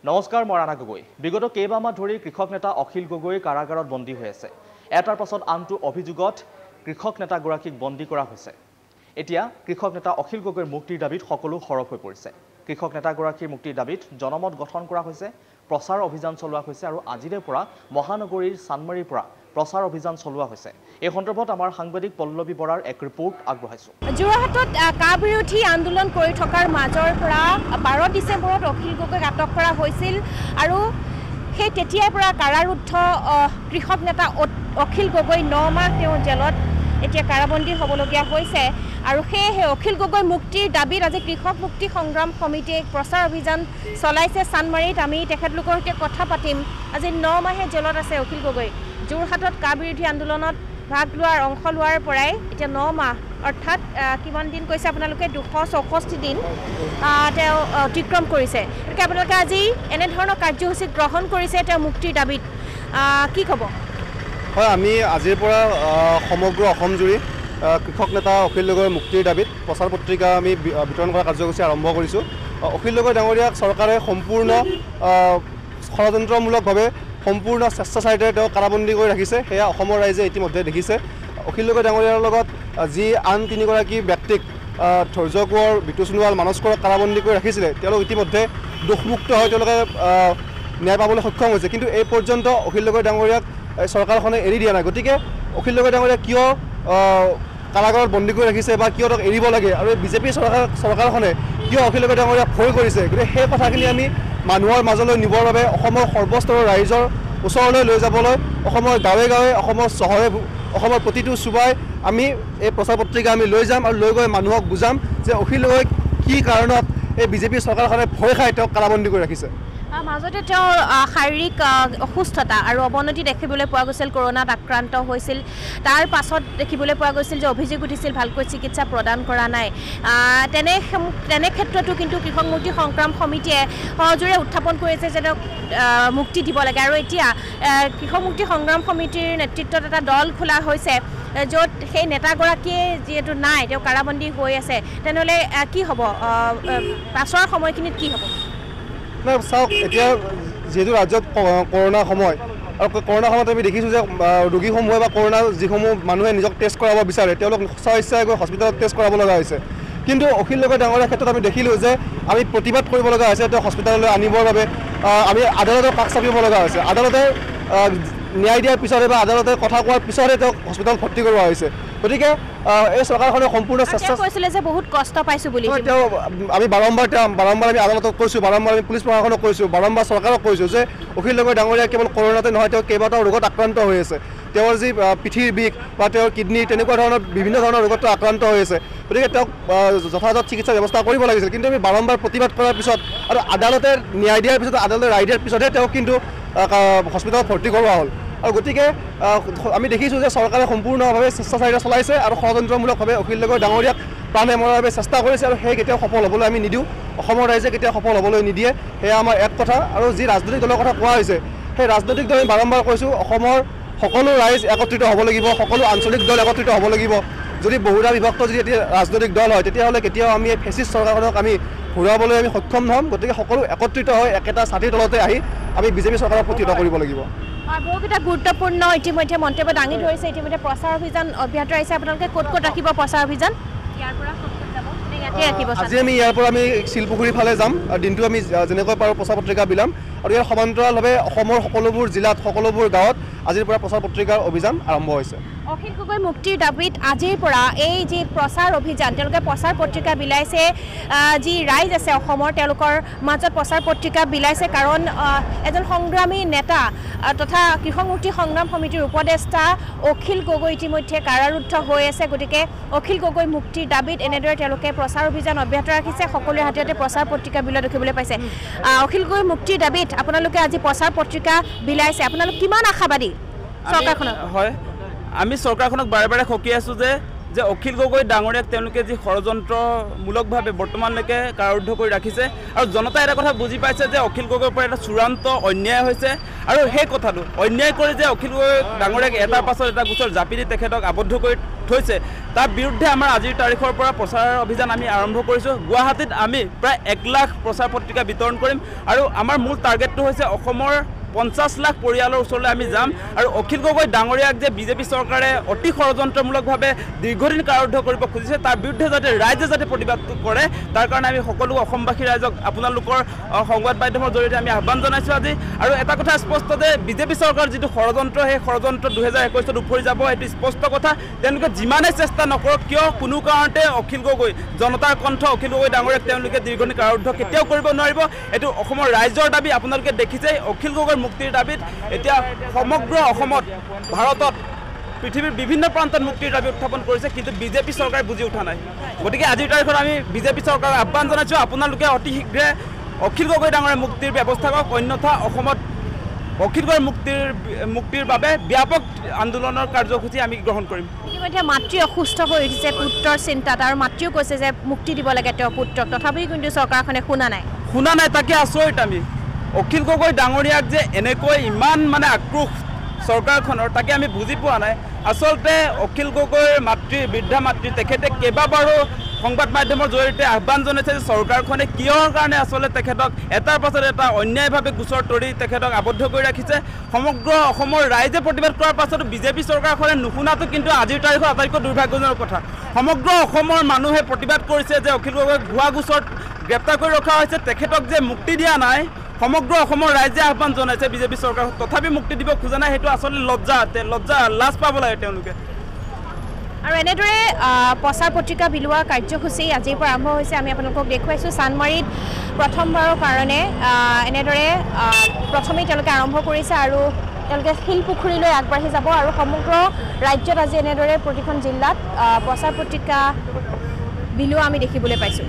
নমস্কাৰ, মই ৰাণা গগৈ। বিগত কেইবামাহ ধৰি কৃষক নেতা অখিল গগৈ কাৰাগাৰত বন্দী হৈ আছে। এটাৰ পাছত আনটো অভিযোগত কৃষক নেতাগৰাকীক বন্দী কৰা হৈছে। এতিয়া কৃষক নেতা অখিল গগৈৰ মুক্তিৰ দাবীত সকলো সৰব হৈ পৰিছে। কৃষক নেতাগৰাকীৰ মুক্তিৰ দাবীত জনমত গঠন কৰা হৈছে, প্ৰচাৰ অভিযান চলোৱা হৈছে আৰু আজিৰে পৰা মহানগৰীৰ চানমাৰীৰ পৰা প্ৰচাৰ অভিযান চলোৱা হৈছে। এই সন্দৰ্ভত আমাৰ সাংবাদিক পল্লৱী বৰাৰ এক ৰিপৰ্ট আগবঢ়াইছো। যোৰহাটত কা বিৰোধী আন্দোলন কৰি থকাৰ মাজৰ পৰা 12 ডিচেম্বৰত অখিল গগৈক আটক কৰা হৈছিল আৰু সেই তেতিয়াৰ পৰা কাৰাৰুদ্ধ কৃষক নেতা অখিল গগৈ 9 মাহ তেওঁ জেলত এতিয়া কাৰাবন্দী হ'বলগীয়া হৈছে আৰু সেয়েহে অখিল গগৈ মুক্তিৰ দাবীত আজি কৃষক মুক্তি সংগ্ৰাম সমিতিয়ে প্ৰচাৰ অভিযান চলাইছে চানমাৰীত। আমি তেখেতলোকৰ সৈতে কথা পাতিম। আজি 9 মাহে জেলত আছে অখিল গগৈ। যোৰহাটত কা বিৰোধী আন্দোলনত ভাগ লোৱাৰ অংশ লোৱাৰ পৰাই এতিয়া 9 মাহ অৰ্থাৎ কিমান দিন কৈছে আপোনালোকে 264 দিন তেওঁ অতিক্ৰম কৰিছে। গতিকে আপোনালোকে আজি এনেধৰণৰ কাৰ্যসূচী গ্ৰহণ কৰিছে তেওঁ মুক্তিৰ দাবীত, কি ক'ব? হয়, আমি আজিৰ পৰা সমগ্ৰ অসম জুৰি কৃষক নেতা অখিল গগৈৰ মুক্তিৰ দাবীত প্ৰচাৰ পত্ৰিকা আমি বিতৰণ কৰা কাৰ্যসূচী আৰম্ভ কৰিছোঁ। অখিল গগৈ ডাঙৰীয়াক চৰকাৰে সম্পূৰ্ণ ষড়যন্ত্ৰমূলকভাৱে সম্পূৰ্ণ স্বেচ্ছাচাৰিতাৰে তেওঁ কাৰাবন্দী কৰি ৰাখিছে। সেয়া অসমৰ ৰাইজে ইতিমধ্যে দেখিছে। অখিল গগৈ ডাঙৰীয়াৰ লগত যি আন 3গৰাকী ব্যক্তিক ধৈৰ্য কোঁৱৰ, বিতু সোণোৱাল, মানস কৰক কাৰাবন্দী কৰি ৰাখিছিলে, তেওঁলোক ইতিমধ্যে দোষমুক্ত হৈ তেওঁলোকে ন্যায় পাবলৈ সক্ষম হৈছে। কিন্তু এই পৰ্যন্ত অখিল গগৈ ডাঙৰীয়াক চৰকাৰখনে এৰি দিয়া নাই। গতিকে অখিল গগৈ ডাঙৰীয়াক কিয় কাৰাগাৰত বন্দী কৰি ৰাখিছে বা কিয় তেওঁক এৰিব লাগে আৰু বিজেপি চৰকাৰখনে কিয় অখিল গগৈ ডাঙৰীয়াক ভয় কৰিছে, গতিকে সেই কথাখিনি আমি মানুহৰ মাজলৈ নিবৰ বাবে অসমৰ সৰ্বস্তৰৰ ৰাইজৰ ওচৰলৈ লৈ যাবলৈ অসমৰ গাঁৱে গাঁৱে, অসমৰ চহৰে, অসমৰ প্ৰতিটো চুবাই আমি এই প্ৰচাৰ পত্ৰিকা আমি লৈ যাম আৰু লৈ গৈ মানুহক বুজাম যে অখিল গগৈক কি কাৰণত এই বিজেপি চৰকাৰখনে ভয় খাই তেওঁক কাৰাবন্দী কৰি ৰাখিছে। মাজতে তেওঁৰ শাৰীৰিক অসুস্থতা আৰু অৱনতি দেখিবলৈ পোৱা গৈছিল, কৰোণাত আক্ৰান্ত হৈছিল। তাৰ পাছত দেখিবলৈ পোৱা গৈছিল যে অভিযোগ উঠিছিল ভালকৈ চিকিৎসা প্ৰদান কৰা নাই। তেনে ক্ষেত্ৰতো কিন্তু কৃষক মুক্তি সংগ্ৰাম সমিতিয়ে সহজোৰে উত্থাপন কৰিছে যে তেওঁক মুক্তি দিব লাগে। আৰু এতিয়া কৃষক মুক্তি সংগ্ৰাম সমিতিৰ নেতৃত্বত এটা দল খোলা হৈছে, য'ত সেই নেতাগৰাকীয়ে যিহেতু নাই, তেওঁ কাৰাবন্দী হৈ আছে। তেনেহ'লে কি হ'ব, পাছৰ সময়খিনিত কি হ'ব? চাওক, এতিয়া যিহেতু ৰাজ্যত কৰোণা সময় আৰু কৰোণা সময়ত আমি দেখিছোঁ যে ৰোগীসমূহে বা কৰোণা যিসমূহ মানুহে নিজক টেষ্ট কৰাব বিচাৰে তেওঁলোক স্বইচ্ছাই গৈ হস্পিটেলত টেষ্ট কৰাব লগা হৈছে। কিন্তু অখিল গগৈ ডাঙৰীয়াৰ ক্ষেত্ৰত আমি দেখিলোঁ যে আমি প্ৰতিবাদ কৰিব লগা হৈছে তেওঁ হস্পিটেললৈ আনিবৰ বাবে। আমি আদালতৰ কাষ চাপিব লগা হৈছে। আদালতে ন্যায় দিয়াৰ পিছতে বা আদালতে কথা কোৱাৰ পিছতে তেওঁক হস্পিটেলত ভৰ্তি কৰোৱা হৈছে। গতিকে এই চৰকাৰখনে সম্পূৰ্ণ চেষ্টা কৰিছিলে যে বহুত কষ্ট পাইছোঁ বুলি তেওঁ আমি বাৰম্বাৰ আমি আদালতত কৈছোঁ, বাৰম্বাৰ আমি পুলিচ প্ৰশাসনক কৈছোঁ, বাৰম্বাৰ চৰকাৰক কৈছোঁ যে অখিল গগৈ ডাঙৰীয়া কেৱল কৰোণাতে নহয়, তেওঁ কেইবাটাও ৰোগত আক্ৰান্ত হৈ আছে। তেওঁৰ যি পিঠিৰ বিষ বা তেওঁৰ কিডনী তেনেকুৱা ধৰণৰ বিভিন্ন ধৰণৰ ৰোগত আক্ৰান্ত হৈ আছে। গতিকে তেওঁক যথাযথ চিকিৎসা ব্যৱস্থা কৰিব লাগিছিল। কিন্তু আমি বাৰম্বাৰ প্ৰতিবাদ কৰাৰ পিছত আৰু আদালতে ন্যায় দিয়াৰ পিছত, আদালতে ৰায় দিয়াৰ পিছতহে তেওঁক কিন্তু হস্পিটেলত ভৰ্তি কৰোৱা হ'ল। আৰু গতিকে আমি দেখিছোঁ যে চৰকাৰে সম্পূৰ্ণভাৱে স্বেচ্ছাচাৰিতা চলাইছে আৰু ষড়যন্ত্ৰমূলকভাৱে অখিল গগৈ ডাঙৰীয়াক প্ৰাণে মৰাৰ বাবে চেষ্টা কৰিছে আৰু সেই কেতিয়াও সফল হ'বলৈ আমি নিদিওঁ। অসমৰ ৰাইজে কেতিয়াও সফল হ'বলৈ নিদিয়ে, সেয়া আমাৰ এক কথা। আৰু যি ৰাজনৈতিক দলৰ কথা কোৱা হৈছে, সেই ৰাজনৈতিক দল আমি বাৰম্বাৰ কৈছোঁ অসমৰ সকলো ৰাইজ একত্ৰিত হ'ব লাগিব, সকলো আঞ্চলিক দল একত্ৰিত হ'ব লাগিব। যদি বহুধা বিভক্ত যদি এতিয়া ৰাজনৈতিক দল হয়, তেতিয়াহ'লে কেতিয়াও আমি এই ফেচিষ্ট চৰকাৰখনক আমি ঘূৰাবলৈ আমি সক্ষম নহ'ম। গতিকে সকলো একত্ৰিত হৈ একেটা ছাতিৰ তলতে আহি আমি বিজেপি চৰকাৰক প্ৰতিহত কৰিব লাগিব। বহুকেইটা গুৰুত্বপূৰ্ণ ইতিমধ্যে মন্তব্য দাঙি ধৰিছে। ইতিমধ্যে প্ৰচাৰ অভিযান অব্যাহত আহিছে। আপোনালোকে ক'ত ক'ত ৰাখিব প্ৰচাৰ অভিযান? ইয়াৰ পৰা আজি আমি ইয়াৰ পৰা আমি শিলপুখুৰীৰ ফালে যাম। দিনটো আমি যেনেকৈ পাৰোঁ প্ৰচাৰ পত্ৰিকা বিলাম আৰু ইয়াৰ সমান্তৰালভাৱে অসমৰ সকলোবোৰ জিলাত, সকলোবোৰ গাঁৱত আজিৰ পৰা প্ৰচাৰ পত্ৰিকাৰ অভিযান আৰম্ভ হৈছে। অখিল গগৈ মুক্তিৰ দাবীত আজিৰ পৰা এই যি প্ৰচাৰ অভিযান, তেওঁলোকে প্ৰচাৰ পত্ৰিকা বিলাইছে। যি ৰাইজ আছে অসমৰ, তেওঁলোকৰ মাজত প্ৰচাৰ পত্ৰিকা বিলাইছে। কাৰণ এজন সংগ্ৰামী নেতা তথা কৃষক মুক্তি সংগ্ৰাম সমিতিৰ উপদেষ্টা অখিল গগৈ ইতিমধ্যে কাৰাৰুদ্ধ হৈ আছে। গতিকে অখিল গগৈ মুক্তিৰ দাবীত এনেদৰে তেওঁলোকে প্ৰচাৰ অভিযান অব্যাহত ৰাখিছে। সকলোৰে হাতে প্ৰচাৰ পত্ৰিকা বিলোৱা দেখিবলৈ পাইছে। অখিল গগৈ মুক্তিৰ দাবীত আপোনালোকে আজি প্ৰচাৰ পত্ৰিকা বিলাইছে। আপোনালোক কিমান আশাবাদী চৰকাৰখনত? হয়, আমি চৰকাৰখনক বাৰে বাৰে সকি আছোঁ যে অখিল গগৈ ডাঙৰীয়াক তেওঁলোকে যি ষড়যন্ত্ৰমূলকভাৱে বৰ্তমানলৈকে কাৰাৰুদ্ধ কৰি ৰাখিছে আৰু জনতাই এটা কথা বুজি পাইছে যে অখিল গগৈৰ পৰা এটা চূড়ান্ত অন্যায় হৈছে। আৰু সেই কথাটো অন্যায় কৰি যে অখিল গগৈ ডাঙৰীয়াক এটাৰ পাছত এটা গোচৰ জাপি দি তেখেতক আবদ্ধ কৰি থৈছে তাৰ বিৰুদ্ধে আমাৰ আজিৰ তাৰিখৰ পৰা প্ৰচাৰ অভিযান আমি আৰম্ভ কৰিছোঁ। গুৱাহাটীত আমি প্ৰায় 1 লাখ প্ৰচাৰ পত্ৰিকা বিতৰণ কৰিম আৰু আমাৰ মূল টাৰ্গেটটো হৈছে অসমৰ 50 লাখ পৰিয়ালৰ ওচৰলৈ আমি যাম আৰু অখিল গগৈ ডাঙৰীয়াক যে বিজেপি চৰকাৰে অতি ষড়যন্ত্ৰমূলকভাৱে দীৰ্ঘদিন কাৰাৰুদ্ধ কৰিব খুজিছে তাৰ বিৰুদ্ধে যাতে ৰাইজে যাতে প্ৰতিবাদ কৰে তাৰ কাৰণে আমি সকলো অসমবাসী ৰাইজক আপোনালোকৰ সংবাদ মাধ্যমৰ জৰিয়তে আমি আহ্বান জনাইছোঁ আজি। আৰু এটা কথা স্পষ্ট যে বিজেপি চৰকাৰ যিটো ষড়যন্ত্ৰ সেই ষড়যন্ত্ৰ 2021 উফৰি যাব এইটো স্পষ্ট কথা। তেওঁলোকে যিমানে চেষ্টা নকৰক কিয় কোনো কাৰণতে অখিল গগৈ জনতাৰ কণ্ঠ অখিল গগৈ ডাঙৰীয়াক তেওঁলোকে দীৰ্ঘদিন কাৰাৰুদ্ধ কেতিয়াও কৰিব নোৱাৰিব। এইটো অসমৰ ৰাইজৰ দাবী। আপোনালোকে দেখিছে অখিল গগৈৰ মুক্তিৰ দাবীত এতিয়া সমগ্ৰ অসমত ভাৰতত পৃথিৱীৰ বিভিন্ন প্ৰান্তত মুক্তিৰ দাবী উত্থাপন কৰিছে কিন্তু বিজেপি চৰকাৰে বুজি উঠা নাই। গতিকে আজিৰ তাৰিখত আমি বিজেপি চৰকাৰক আহ্বান জনাইছোঁ আপোনালোকে অতি শীঘ্ৰে অখিল গগৈ ডাঙৰীয়াৰ মুক্তিৰ ব্যৱস্থা কৰক অন্যথা অসমত অখিল গগৈৰ মুক্তিৰ বাবে ব্যাপক আন্দোলনৰ কাৰ্যসূচী আমি গ্ৰহণ কৰিম। ইতিমধ্যে মাতৃ অসুস্থ হৈ উঠিছে পুত্ৰৰ চিন্তাত আৰু মাতৃও কৈছে যে মুক্তি দিব লাগে তেওঁৰ পুত্ৰক তথাপিও কিন্তু চৰকাৰখনে শুনা নাই তাকে আচৰিত আমি অখিল গগৈ ডাঙৰীয়াক যে এনেকৈ ইমান মানে আক্ৰোশ চৰকাৰখনৰ তাকে আমি বুজি পোৱা নাই। আচলতে অখিল গগৈৰ বৃদ্ধা মাতৃ তেখেতে কেইবাবাৰো সংবাদ মাধ্যমৰ জৰিয়তে আহ্বান জনাইছে যে চৰকাৰখনে কিহৰ কাৰণে আচলতে তেখেতক এটাৰ পাছত এটা অন্যায়ভাৱে গোচৰ তৰি তেখেতক আবদ্ধ কৰি ৰাখিছে। সমগ্ৰ অসমৰ ৰাইজে প্ৰতিবাদ কৰাৰ পাছতো বিজেপি চৰকাৰখনে নুশুনাটো কিন্তু আজিৰ তাৰিখত আটাইতকৈ দুৰ্ভাগ্যজনক কথা। সমগ্ৰ অসমৰ মানুহে প্ৰতিবাদ কৰিছে যে অখিল গগৈক ভুৱা গোচৰত গ্ৰেপ্তাৰ কৰি ৰখা হৈছে তেখেতক যে মুক্তি দিয়া নাই। সমগ্ৰ অসমৰ ৰাইজে আহ্বান জনাইছে বিজেপি চৰকাৰক তথাপি মুক্তি দিব খোজা নাই। সেইটো আচলতে লাজ পাব লাগে তেওঁলোকে। আৰু এনেদৰে প্ৰচাৰ পত্ৰিকা বিলোৱা কাৰ্যসূচী আজিৰ পৰা আৰম্ভ হৈছে। আমি আপোনালোকক দেখুৱাইছোঁ চানমাৰীত প্ৰথমবাৰৰ কাৰণে এনেদৰে প্ৰথমেই তেওঁলোকে আৰম্ভ কৰিছে আৰু তেওঁলোকে শিলপুখুৰীলৈ আগবাঢ়ি যাব আৰু সমগ্ৰ ৰাজ্যত আজি এনেদৰে প্ৰতিখন জিলাত প্ৰচাৰ পত্ৰিকা বিলোৱা আমি দেখিবলৈ পাইছোঁ।